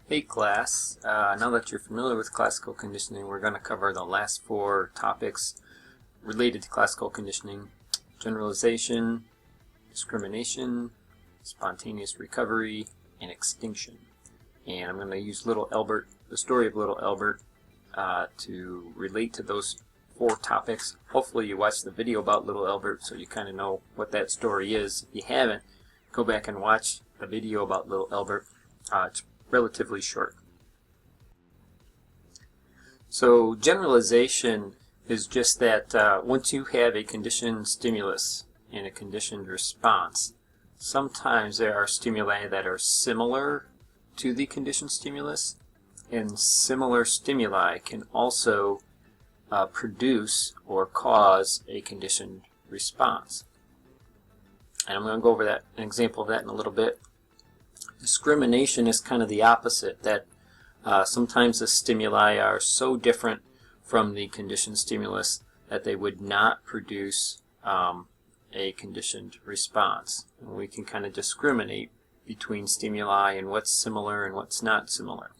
Hey class, now that you're familiar with classical conditioning, we're going to cover the last four topics related to classical conditioning: generalization, discrimination, spontaneous recovery, and extinction. And I'm going to use Little Albert, the story of Little Albert, to relate to those four topics. Hopefully you watched the video about Little Albert so you kind of know what that story is. If you haven't, go back and watch the video about Little Albert. It's relatively short. So generalization is just that once you have a conditioned stimulus and a conditioned response, sometimes there are stimuli that are similar to the conditioned stimulus, and similar stimuli can also produce or cause a conditioned response. And I'm going to go over an example of that in a little bit. Discrimination is kind of the opposite, that sometimes the stimuli are so different from the conditioned stimulus that they would not produce a conditioned response. And we can kind of discriminate between stimuli and what's similar and what's not similar.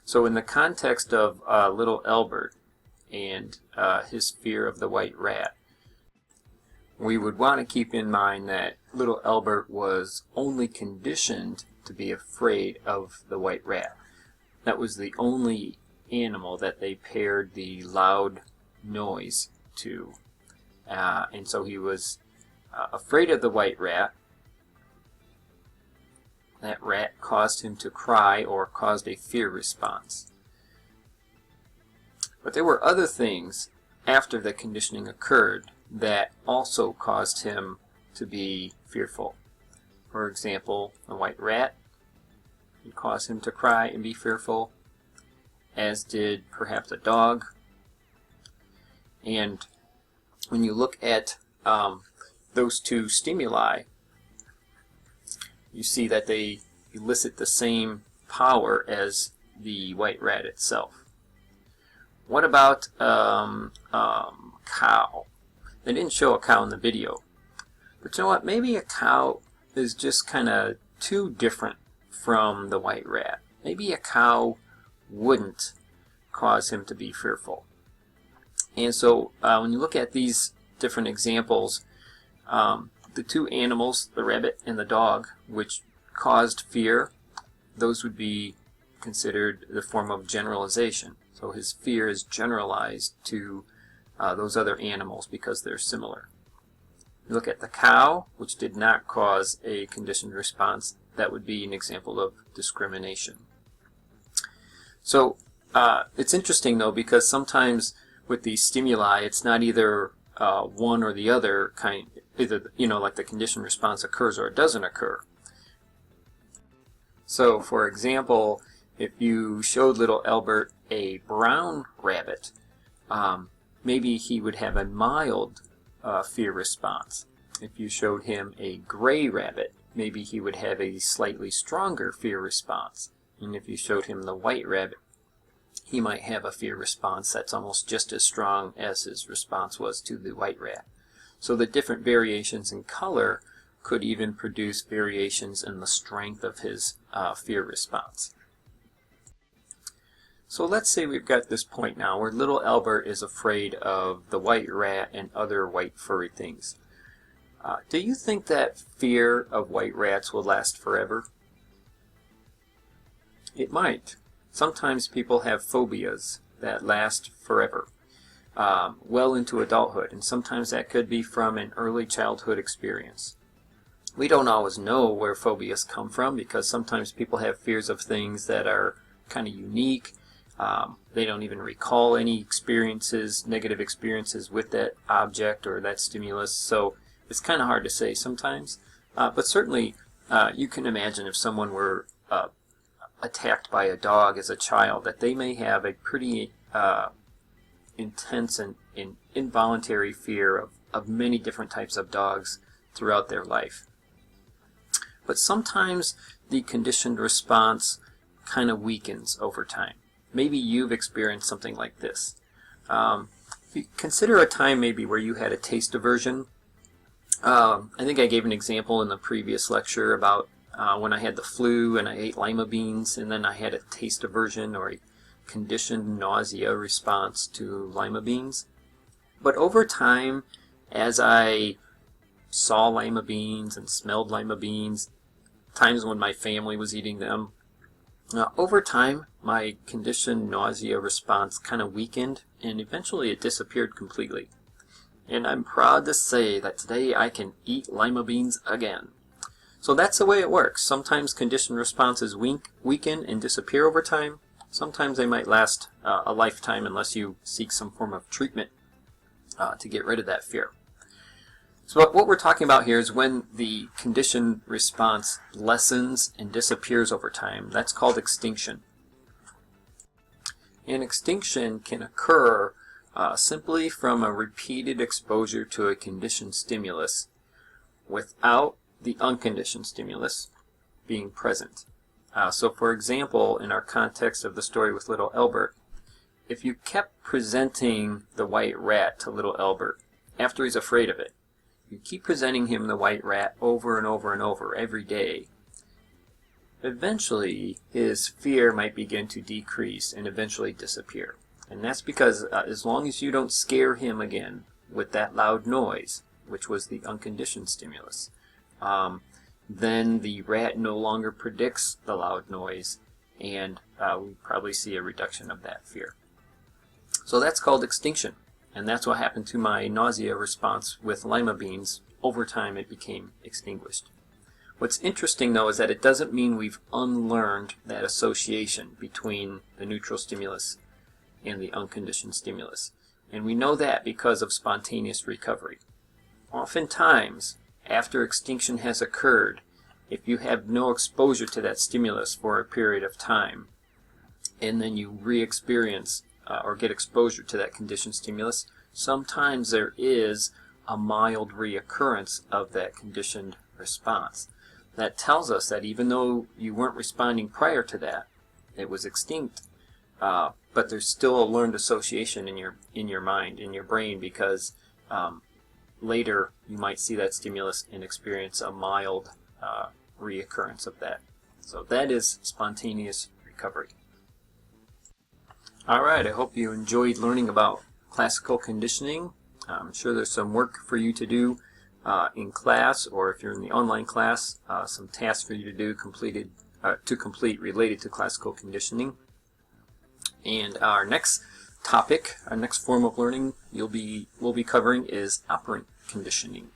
So in the context of Little Albert and his fear of the white rat, we would want to keep in mind that Little Albert was only conditioned to be afraid of the white rat. That was the only animal that they paired the loud noise to. And so he was afraid of the white rat. That rat caused him to cry or caused a fear response. But there were other things after the conditioning occurred that also caused him to be fearful. For example, the white rat caused him to cry and be fearful, as did perhaps a dog. And when you look at those two stimuli, you see that they elicit the same power as the white rat itself. What about cow? They didn't show a cow in the video. But you know what? Maybe a cow is just kind of too different from the white rat. Maybe a cow wouldn't cause him to be fearful. And so when you look at these different examples, the two animals, the rabbit and the dog, which caused fear, those would be considered the form of generalization. So his fear is generalized to those other animals because they're similar. You look at the cow, which did not cause a conditioned response, that would be an example of discrimination. So it's interesting though, because sometimes with these stimuli, it's not either one or the other kind, either, like the conditioned response occurs or it doesn't occur. So for example, if you showed Little Albert a brown rabbit, maybe he would have a mild fear response. If you showed him a gray rabbit, maybe he would have a slightly stronger fear response. And if you showed him the white rabbit, he might have a fear response that's almost just as strong as his response was to the white rat. So the different variations in color could even produce variations in the strength of his fear response. So let's say we've got this point now where Little Albert is afraid of the white rat and other white furry things. Do you think that fear of white rats will last forever? It might. Sometimes people have phobias that last forever, well into adulthood, and sometimes that could be from an early childhood experience. We don't always know where phobias come from, because sometimes people have fears of things that are kind of unique. They don't even recall any experiences, negative experiences with that object or that stimulus, so it's kind of hard to say sometimes. But certainly you can imagine if someone were attacked by a dog as a child, that they may have a pretty intense and involuntary fear of many different types of dogs throughout their life. But sometimes the conditioned response kind of weakens over time. Maybe you've experienced something like this. Consider a time maybe where you had a taste aversion. I think I gave an example in the previous lecture about when I had the flu and I ate lima beans, and then I had a taste aversion or a conditioned nausea response to lima beans. But over time, as I saw lima beans and smelled lima beans, times when my family was eating them, over time my conditioned nausea response kind of weakened, and eventually it disappeared completely. And I'm proud to say that today I can eat lima beans again. So that's the way it works. Sometimes conditioned responses weaken and disappear over time. Sometimes they might last a lifetime unless you seek some form of treatment to get rid of that fear. So what we're talking about here is when the conditioned response lessens and disappears over time. That's called extinction. And extinction can occur simply from a repeated exposure to a conditioned stimulus without the unconditioned stimulus being present. So for example, in our context of the story with little Albert, if you kept presenting the white rat to little Albert after he's afraid of it, you keep presenting him the white rat over and over and over every day, eventually his fear might begin to decrease and eventually disappear. And that's because as long as you don't scare him again with that loud noise, which was the unconditioned stimulus, then the rat no longer predicts the loud noise, and we probably see a reduction of that fear. So that's called extinction, and that's what happened to my nausea response with lima beans. Over time it became extinguished. What's interesting though is that it doesn't mean we've unlearned that association between the neutral stimulus and the unconditioned stimulus. And we know that because of spontaneous recovery. Oftentimes, after extinction has occurred, if you have no exposure to that stimulus for a period of time, and then you re-experience or get exposure to that conditioned stimulus, sometimes there is a mild reoccurrence of that conditioned response. That tells us that even though you weren't responding prior to that, it was extinct, but there's still a learned association in your mind, in your brain, because later you might see that stimulus and experience a mild reoccurrence of that. So that is spontaneous recovery. Alright, I hope you enjoyed learning about classical conditioning. I'm sure there's some work for you to do in class, or if you're in the online class, some tasks for you to do to complete related to classical conditioning. And our next topic, our next form of learning we'll be covering is operant conditioning.